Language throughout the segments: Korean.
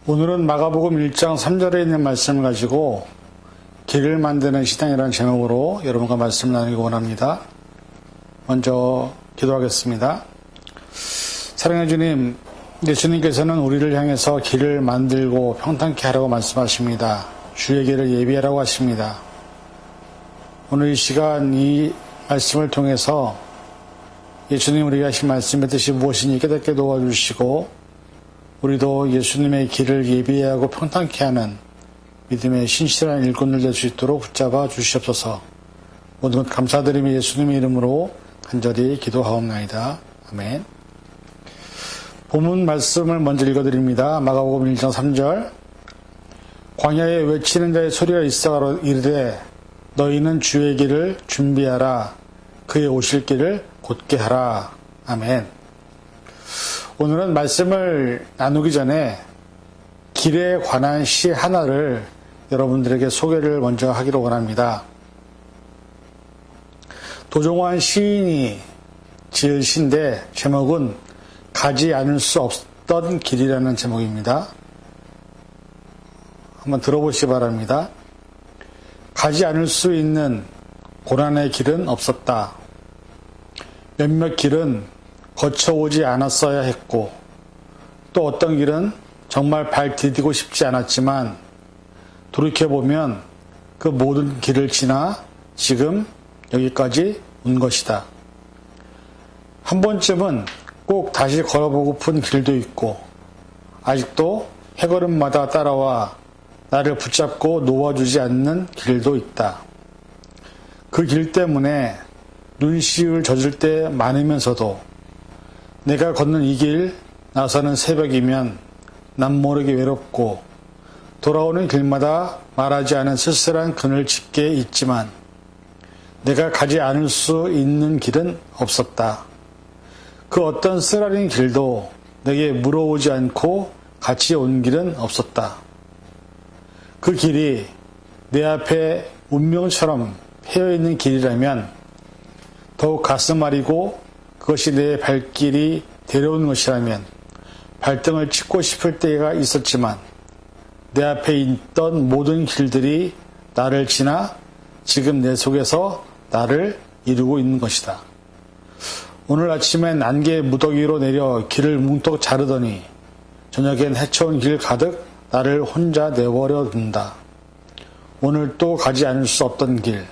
오늘은 마가복음 1장 3절에 있는 말씀을 가지고 길을 만드는 시당이라는 제목으로 여러분과 말씀을 나누기 원합니다. 먼저 기도하겠습니다. 사랑해 주님, 예수님께서는 우리를 향해서 길을 만들고 평탄케 하라고 말씀하십니다. 주의 길을 예비하라고 하십니다. 오늘 이 시간 이 말씀을 통해서 예수님 우리가 하신 말씀의 뜻이 무엇인지 깨닫게 도와주시고 우리도 예수님의 길을 예비해야 하고 평탄케 하는 믿음의 신실한 일꾼들 될 수 있도록 붙잡아 주시옵소서. 모든 것 감사드리며 예수님의 이름으로 간절히 기도하옵나이다. 아멘. 본문 말씀을 먼저 읽어드립니다. 마가복음 1장 3절. 광야에 외치는 자의 소리가 있어 이르되 너희는 주의 길을 준비하라. 그의 오실 길을 곧게 하라. 아멘. 오늘은 말씀을 나누기 전에 길에 관한 시 하나를 여러분들에게 소개를 먼저 하기로 원합니다. 도종환 시인이 지은 시인데 제목은 가지 않을 수 없던 길이라는 제목입니다. 한번 들어보시기 바랍니다. 가지 않을 수 있는 고난의 길은 없었다. 몇몇 길은 거쳐오지 않았어야 했고 또 어떤 길은 정말 발 디디고 싶지 않았지만 돌이켜보면 그 모든 길을 지나 지금 여기까지 온 것이다. 한 번쯤은 꼭 다시 걸어보고픈 길도 있고 아직도 해걸음마다 따라와 나를 붙잡고 놓아주지 않는 길도 있다. 그 길 때문에 눈시울 젖을 때 많으면서도 내가 걷는 이 길 나서는 새벽이면 남모르게 외롭고 돌아오는 길마다 말하지 않은 쓸쓸한 그늘 짙게 있지만 내가 가지 않을 수 있는 길은 없었다. 그 어떤 쓰라린 길도 내게 물어오지 않고 같이 온 길은 없었다. 그 길이 내 앞에 운명처럼 패여있는 길이라면 더욱 가슴 아리고 그것이 내 발길이 데려온 것이라면 발등을 찍고 싶을 때가 있었지만 내 앞에 있던 모든 길들이 나를 지나 지금 내 속에서 나를 이루고 있는 것이다. 오늘 아침엔 안개 무더기로 내려 길을 뭉떡 자르더니 저녁엔 헤쳐온 길 가득 나를 혼자 내버려 둔다. 오늘 또 가지 않을 수 없던 길,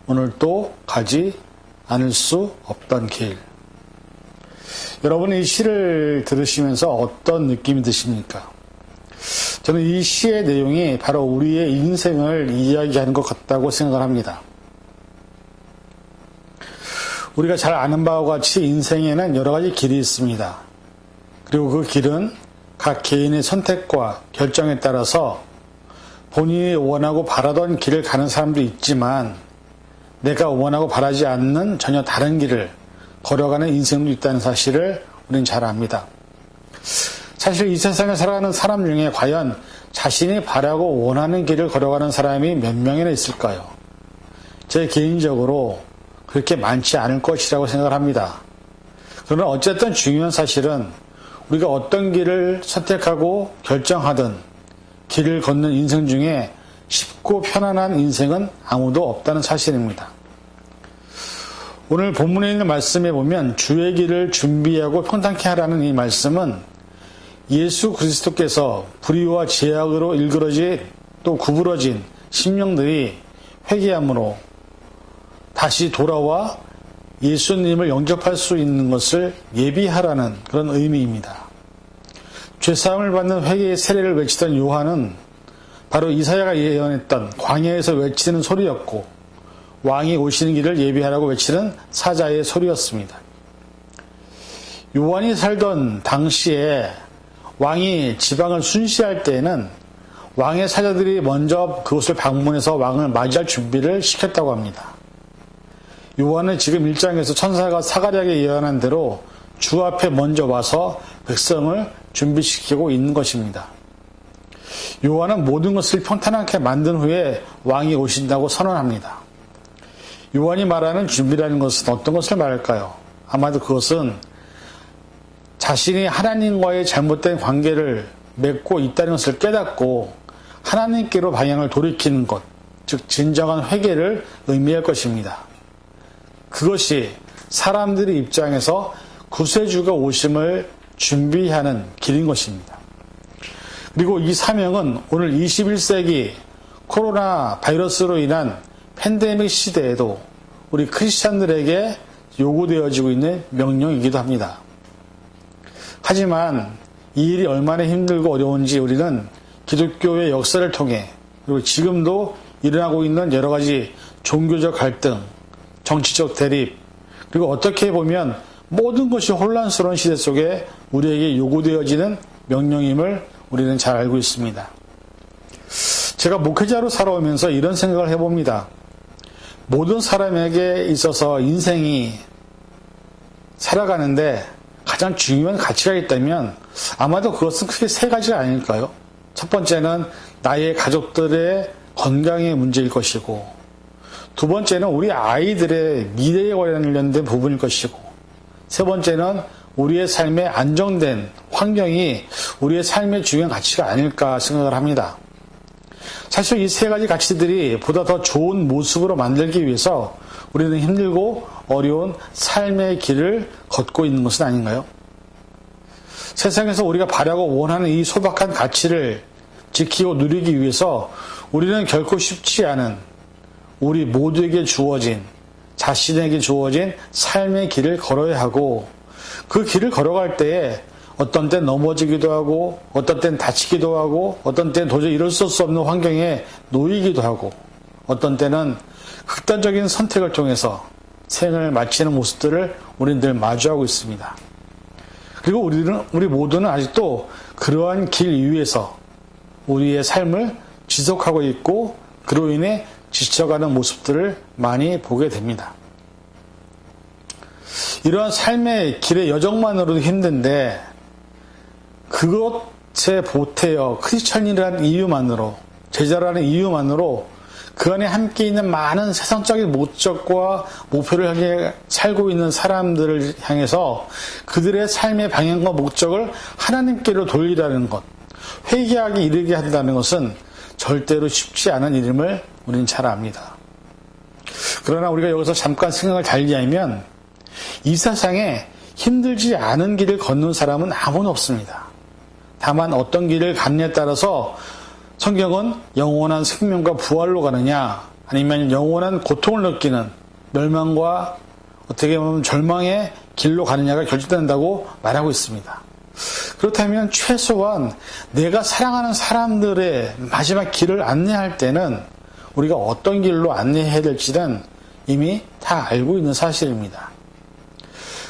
오늘 또 가지 않을 수 없던 길. 여러분이 이 시를 들으시면서 어떤 느낌이 드십니까? 저는 이 시의 내용이 바로 우리의 인생을 이야기하는 것 같다고 생각을 합니다. 우리가 잘 아는 바와 같이 인생에는 여러 가지 길이 있습니다. 그리고 그 길은 각 개인의 선택과 결정에 따라서 본인이 원하고 바라던 길을 가는 사람도 있지만 내가 원하고 바라지 않는 전혀 다른 길을 걸어가는 인생도 있다는 사실을 우리는 잘 압니다. 사실 이 세상에 살아가는 사람 중에 과연 자신이 바라고 원하는 길을 걸어가는 사람이 몇 명이나 있을까요? 제 개인적으로 그렇게 많지 않을 것이라고 생각을 합니다. 그러나 어쨌든 중요한 사실은 우리가 어떤 길을 선택하고 결정하든 길을 걷는 인생 중에 쉽고 편안한 인생은 아무도 없다는 사실입니다. 오늘 본문에 있는 말씀에 보면 주의 길을 준비하고 평탄케 하라는 이 말씀은 예수 그리스도께서 불의와 죄악으로 일그러진 또 구부러진 심령들이 회개함으로 다시 돌아와 예수님을 영접할 수 있는 것을 예비하라는 그런 의미입니다. 죄사함을 받는 회개의 세례를 외치던 요한은 바로 이사야가 예언했던 광야에서 외치는 소리였고 왕이 오시는 길을 예비하라고 외치는 사자의 소리였습니다. 요한이 살던 당시에 왕이 지방을 순시할 때에는 왕의 사자들이 먼저 그곳을 방문해서 왕을 맞이할 준비를 시켰다고 합니다. 요한은 지금 1장에서 천사가 사가랴에게 예언한 대로 주 앞에 먼저 와서 백성을 준비시키고 있는 것입니다. 요한은 모든 것을 평탄하게 만든 후에 왕이 오신다고 선언합니다. 요한이 말하는 준비라는 것은 어떤 것을 말할까요? 아마도 그것은 자신이 하나님과의 잘못된 관계를 맺고 있다는 것을 깨닫고 하나님께로 방향을 돌이키는 것, 즉 진정한 회개를 의미할 것입니다. 그것이 사람들의 입장에서 구세주가 오심을 준비하는 길인 것입니다. 그리고 이 사명은 오늘 21세기 코로나 바이러스로 인한 팬데믹 시대에도 우리 크리스찬들에게 요구되어지고 있는 명령이기도 합니다. 하지만 이 일이 얼마나 힘들고 어려운지 우리는 기독교의 역사를 통해 그리고 지금도 일어나고 있는 여러 가지 종교적 갈등, 정치적 대립, 그리고 어떻게 보면 모든 것이 혼란스러운 시대 속에 우리에게 요구되어지는 명령임을 우리는 잘 알고 있습니다. 제가 목회자로 살아오면서 이런 생각을 해봅니다. 모든 사람에게 있어서 인생이 살아가는데 가장 중요한 가치가 있다면 아마도 그것은 크게 세 가지가 아닐까요? 첫 번째는 나의 가족들의 건강의 문제일 것이고, 두 번째는 우리 아이들의 미래에 관련된 부분일 것이고, 세 번째는 우리의 삶에 안정된 환경이 우리의 삶의 중요한 가치가 아닐까 생각을 합니다. 사실 이 세 가지 가치들이 보다 더 좋은 모습으로 만들기 위해서 우리는 힘들고 어려운 삶의 길을 걷고 있는 것은 아닌가요? 세상에서 우리가 바라고 원하는 이 소박한 가치를 지키고 누리기 위해서 우리는 결코 쉽지 않은 우리 모두에게 주어진 자신에게 주어진 삶의 길을 걸어야 하고, 그 길을 걸어갈 때에 어떤 땐 넘어지기도 하고, 어떤 땐 다치기도 하고, 어떤 땐 도저히 이럴 수 없는 환경에 놓이기도 하고, 어떤 때는 극단적인 선택을 통해서 생을 마치는 모습들을 우리는 늘 마주하고 있습니다. 그리고 우리 모두는 아직도 그러한 길 위에서 우리의 삶을 지속하고 있고, 그로 인해 지쳐가는 모습들을 많이 보게 됩니다. 이러한 삶의 길의 여정만으로도 힘든데 그것에 보태어 크리스천이라는 이유만으로, 제자라는 이유만으로 그 안에 함께 있는 많은 세상적인 목적과 목표를 향해 살고 있는 사람들을 향해서 그들의 삶의 방향과 목적을 하나님께로 돌리라는 것, 회개하게 이르게 한다는 것은 절대로 쉽지 않은 일임을 우리는 잘 압니다. 그러나 우리가 여기서 잠깐 생각을 달리하면 이 세상에 힘들지 않은 길을 걷는 사람은 아무도 없습니다. 다만 어떤 길을 가느냐에 따라서 성경은 영원한 생명과 부활로 가느냐, 아니면 영원한 고통을 느끼는 멸망과 어떻게 보면 절망의 길로 가느냐가 결정된다고 말하고 있습니다. 그렇다면 최소한 내가 사랑하는 사람들의 마지막 길을 안내할 때는 우리가 어떤 길로 안내해야 될지는 이미 다 알고 있는 사실입니다.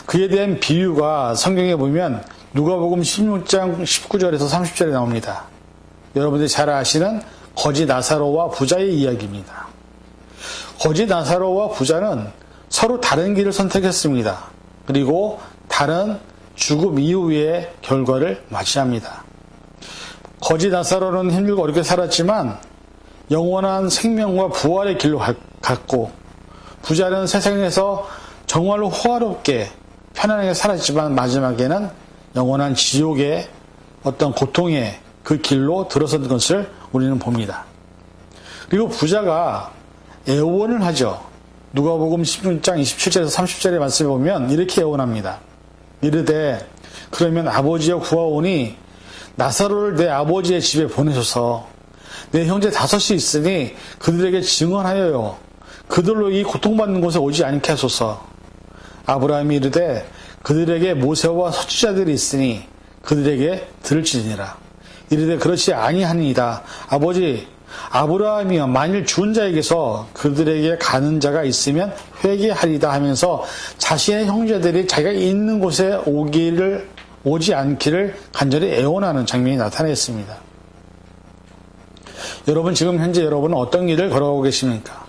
그에 대한 비유가 성경에 보면 누가복음 16장 19절에서 30절에 나옵니다. 여러분들이 잘 아시는 거지 나사로와 부자의 이야기입니다. 거지 나사로와 부자는 서로 다른 길을 선택했습니다. 그리고 다른 죽음 이후의 결과를 맞이합니다. 거지 나사로는 힘들고 어렵게 살았지만 영원한 생명과 부활의 길로 갔고, 부자는 세상에서 정말로 호화롭게 편안하게 살았지만 마지막에는 영원한 지옥의 어떤 고통의 그 길로 들어선 것을 우리는 봅니다. 그리고 부자가 애원을 하죠. 누가복음 16장 27절에서 30절의 말씀을 보면 이렇게 애원합니다. 이르되 그러면 아버지여 구하오니 나사로를 내 아버지의 집에 보내소서. 내 형제 5이 있으니 그들에게 증언하여요. 그들로 이 고통받는 곳에 오지 않게 하소서. 아브라함이 이르되 그들에게 모세와 선지자들이 있으니 그들에게 들을지니라. 이르되 그렇지 아니하니이다. 아버지 아브라함이여 만일 죽은 자에게서 그들에게 가는 자가 있으면 회개하리다 하면서 자신의 형제들이 자기가 있는 곳에 오지 않기를 간절히 애원하는 장면이 나타났습니다. 여러분, 지금 현재 여러분은 어떤 길을 걸어가고 계십니까?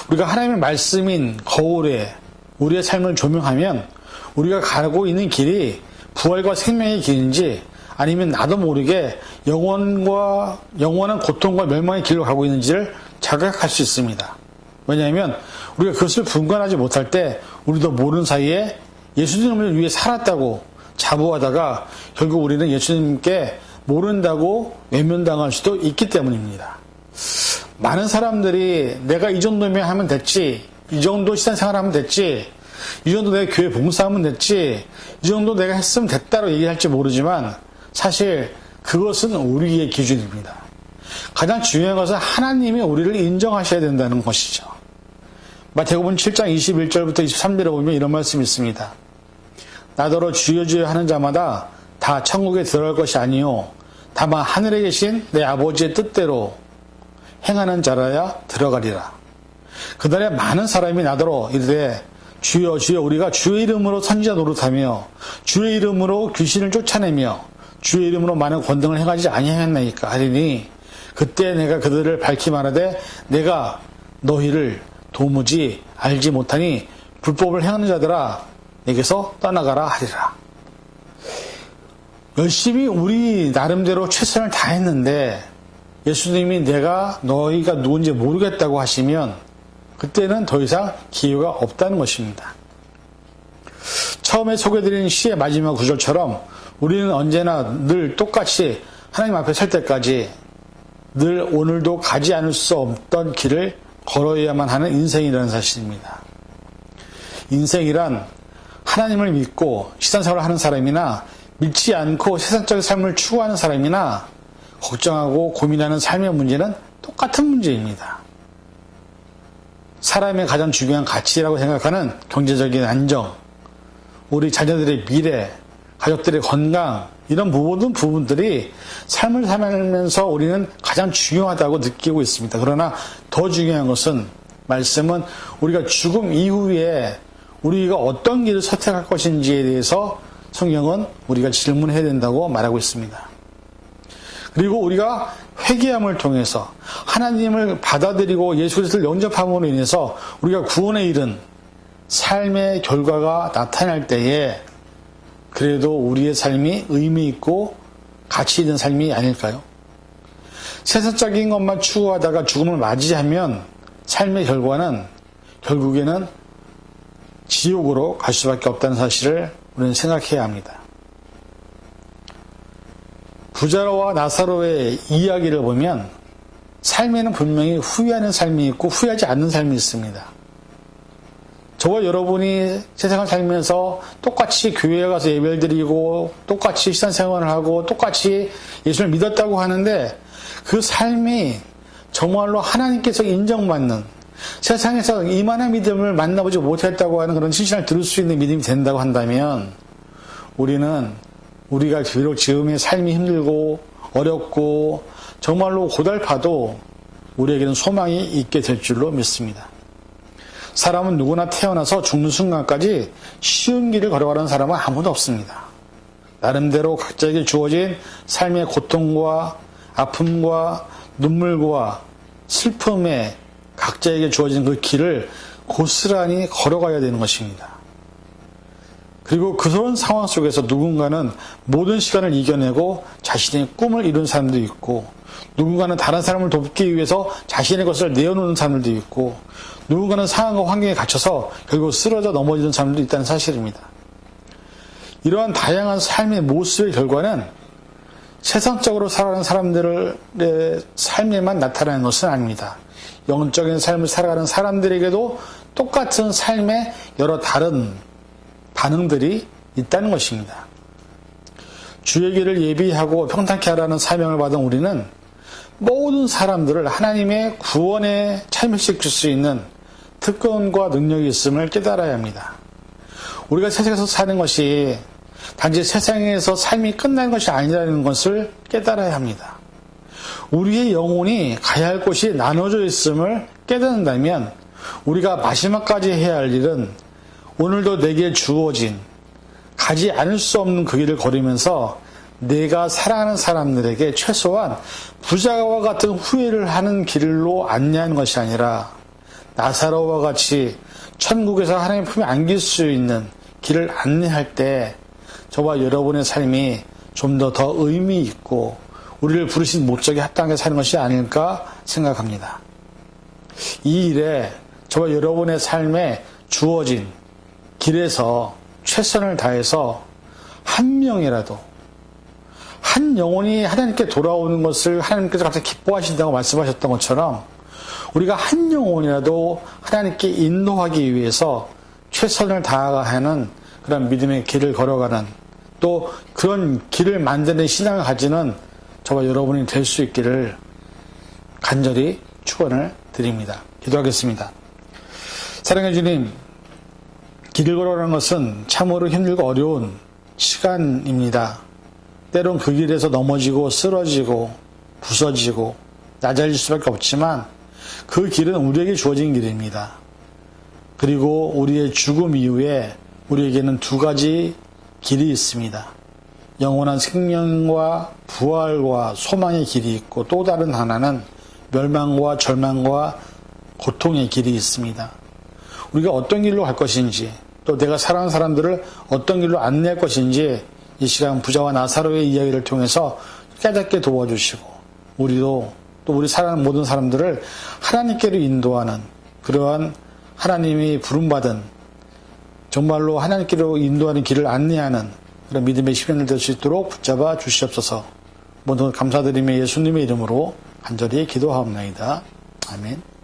우리가 하나님의 말씀인 거울에 우리의 삶을 조명하면 우리가 가고 있는 길이 부활과 생명의 길인지 아니면 나도 모르게 영원한 고통과 멸망의 길로 가고 있는지를 자각할 수 있습니다. 왜냐하면 우리가 그것을 분간하지 못할 때 우리도 모르는 사이에 예수님을 위해 살았다고 자부하다가 결국 우리는 예수님께 모른다고 외면당할 수도 있기 때문입니다. 많은 사람들이 내가 이 정도면 하면 됐지, 이 정도 신앙생활 하면 됐지, 이 정도 내가 교회 봉사하면 됐지, 이 정도 내가 했으면 됐다고 얘기할지 모르지만 사실 그것은 우리의 기준입니다. 가장 중요한 것은 하나님이 우리를 인정하셔야 된다는 것이죠. 마태복음 7장 21절부터 23절에 보면 이런 말씀이 있습니다. 나더러 주여 주여 하는 자마다 다 천국에 들어갈 것이 아니요 다만 하늘에 계신 내 아버지의 뜻대로 행하는 자라야 들어가리라. 그날에 많은 사람이 나더러 이르되 주여 주여 우리가 주의 이름으로 선지자 노릇하며 주의 이름으로 귀신을 쫓아내며 주의 이름으로 많은 권능을 행하지 아니하였나이까 하리니 그때 내가 그들을 밝히 말하되 내가 너희를 도무지 알지 못하니 불법을 행하는 자들아 내게서 떠나가라 하리라. 열심히 우리 나름대로 최선을 다했는데 예수님이 내가 너희가 누군지 모르겠다고 하시면 그때는 더 이상 기회가 없다는 것입니다. 처음에 소개드린 시의 마지막 구절처럼 우리는 언제나 늘 똑같이 하나님 앞에 설 때까지 늘 오늘도 가지 않을 수 없던 길을 걸어야만 하는 인생이라는 사실입니다. 인생이란 하나님을 믿고 신앙생활을 하는 사람이나 믿지 않고 세상적인 삶을 추구하는 사람이나 걱정하고 고민하는 삶의 문제는 똑같은 문제입니다. 사람의 가장 중요한 가치라고 생각하는 경제적인 안정, 우리 자녀들의 미래, 가족들의 건강 이런 모든 부분들이 삶을 살면서 우리는 가장 중요하다고 느끼고 있습니다. 그러나 더 중요한 것은 말씀은 우리가 죽음 이후에 우리가 어떤 길을 선택할 것인지에 대해서 성경은 우리가 질문해야 된다고 말하고 있습니다. 그리고 우리가 회개함을 통해서 하나님을 받아들이고 예수 그리스도를 영접함으로 인해서 우리가 구원에 이른 삶의 결과가 나타날 때에 그래도 우리의 삶이 의미 있고 가치 있는 삶이 아닐까요? 세상적인 것만 추구하다가 죽음을 맞이하면 삶의 결과는 결국에는 지옥으로 갈 수밖에 없다는 사실을 우리는 생각해야 합니다. 부자와 나사로의 이야기를 보면 삶에는 분명히 후회하는 삶이 있고 후회하지 않는 삶이 있습니다. 저와 여러분이 세상을 살면서 똑같이 교회에 가서 예배를 드리고 똑같이 신앙생활을 하고 똑같이 예수를 믿었다고 하는데 그 삶이 정말로 하나님께서 인정받는 세상에서 이만한 믿음을 만나보지 못했다고 하는 그런 칭찬을 들을 수 있는 믿음이 된다고 한다면 우리는 우리가 비록 지금의 삶이 힘들고 어렵고 정말로 고달파도 우리에게는 소망이 있게 될 줄로 믿습니다. 사람은 누구나 태어나서 죽는 순간까지 쉬운 길을 걸어가는 사람은 아무도 없습니다. 나름대로 각자에게 주어진 삶의 고통과 아픔과 눈물과 슬픔에 각자에게 주어진 그 길을 고스란히 걸어가야 되는 것입니다. 그리고 그런 상황 속에서 누군가는 모든 시간을 이겨내고 자신의 꿈을 이룬 사람도 있고 누군가는 다른 사람을 돕기 위해서 자신의 것을 내어놓는 사람들도 있고 누군가는 상황과 환경에 갇혀서 결국 쓰러져 넘어지는 사람도 있다는 사실입니다. 이러한 다양한 삶의 모습의 결과는 세상적으로 살아가는 사람들의 삶에만 나타나는 것은 아닙니다. 영적인 삶을 살아가는 사람들에게도 똑같은 삶의 여러 다른 반응들이 있다는 것입니다. 주의 길을 예비하고 평탄케 하라는 사명을 받은 우리는 모든 사람들을 하나님의 구원에 참여시킬 수 있는 특권과 능력이 있음을 깨달아야 합니다. 우리가 세상에서 사는 것이 단지 세상에서 삶이 끝나는 것이 아니라는 것을 깨달아야 합니다. 우리의 영혼이 가야 할 곳이 나눠져 있음을 깨닫는다면 우리가 마지막까지 해야 할 일은 오늘도 내게 주어진 가지 않을 수 없는 그 길을 걸으면서 내가 사랑하는 사람들에게 최소한 부자와 같은 후회를 하는 길로 안내하는 것이 아니라 나사로와 같이 천국에서 하나님의 품에 안길 수 있는 길을 안내할 때 저와 여러분의 삶이 좀 더 의미 있고 우리를 부르신 목적에 합당하게 사는 것이 아닐까 생각합니다. 이 일에 저와 여러분의 삶에 주어진 길에서 최선을 다해서 한 한 영혼이 하나님께 돌아오는 것을 하나님께서 갑자기 기뻐하신다고 말씀하셨던 것처럼 우리가 한 영혼이라도 하나님께 인도하기 위해서 최선을 다하는 그런 믿음의 길을 걸어가는 또 그런 길을 만드는 신앙을 가지는 저와 여러분이 될 수 있기를 간절히 축원을 드립니다. 기도하겠습니다. 사랑해 주님, 길을 걸어가는 것은 참으로 힘들고 어려운 시간입니다. 때론 그 길에서 넘어지고 쓰러지고 부서지고 낮아질 수밖에 없지만 그 길은 우리에게 주어진 길입니다. 그리고 우리의 죽음 이후에 우리에게는 두 가지 길이 있습니다. 영원한 생명과 부활과 소망의 길이 있고 또 다른 하나는 멸망과 절망과 고통의 길이 있습니다. 우리가 어떤 길로 갈 것인지 또 내가 사랑하는 사람들을 어떤 길로 안내할 것인지 이 시간 부자와 나사로의 이야기를 통해서 깨닫게 도와주시고 우리도 또 우리 사랑하는 모든 사람들을 하나님께로 인도하는 그러한 하나님이 부름받은 정말로 하나님께로 인도하는 길을 안내하는 그런 믿음의 시간을 될 수 있도록 붙잡아 주시옵소서. 모든 감사드리며 예수님의 이름으로 간절히 기도하옵나이다. 아멘.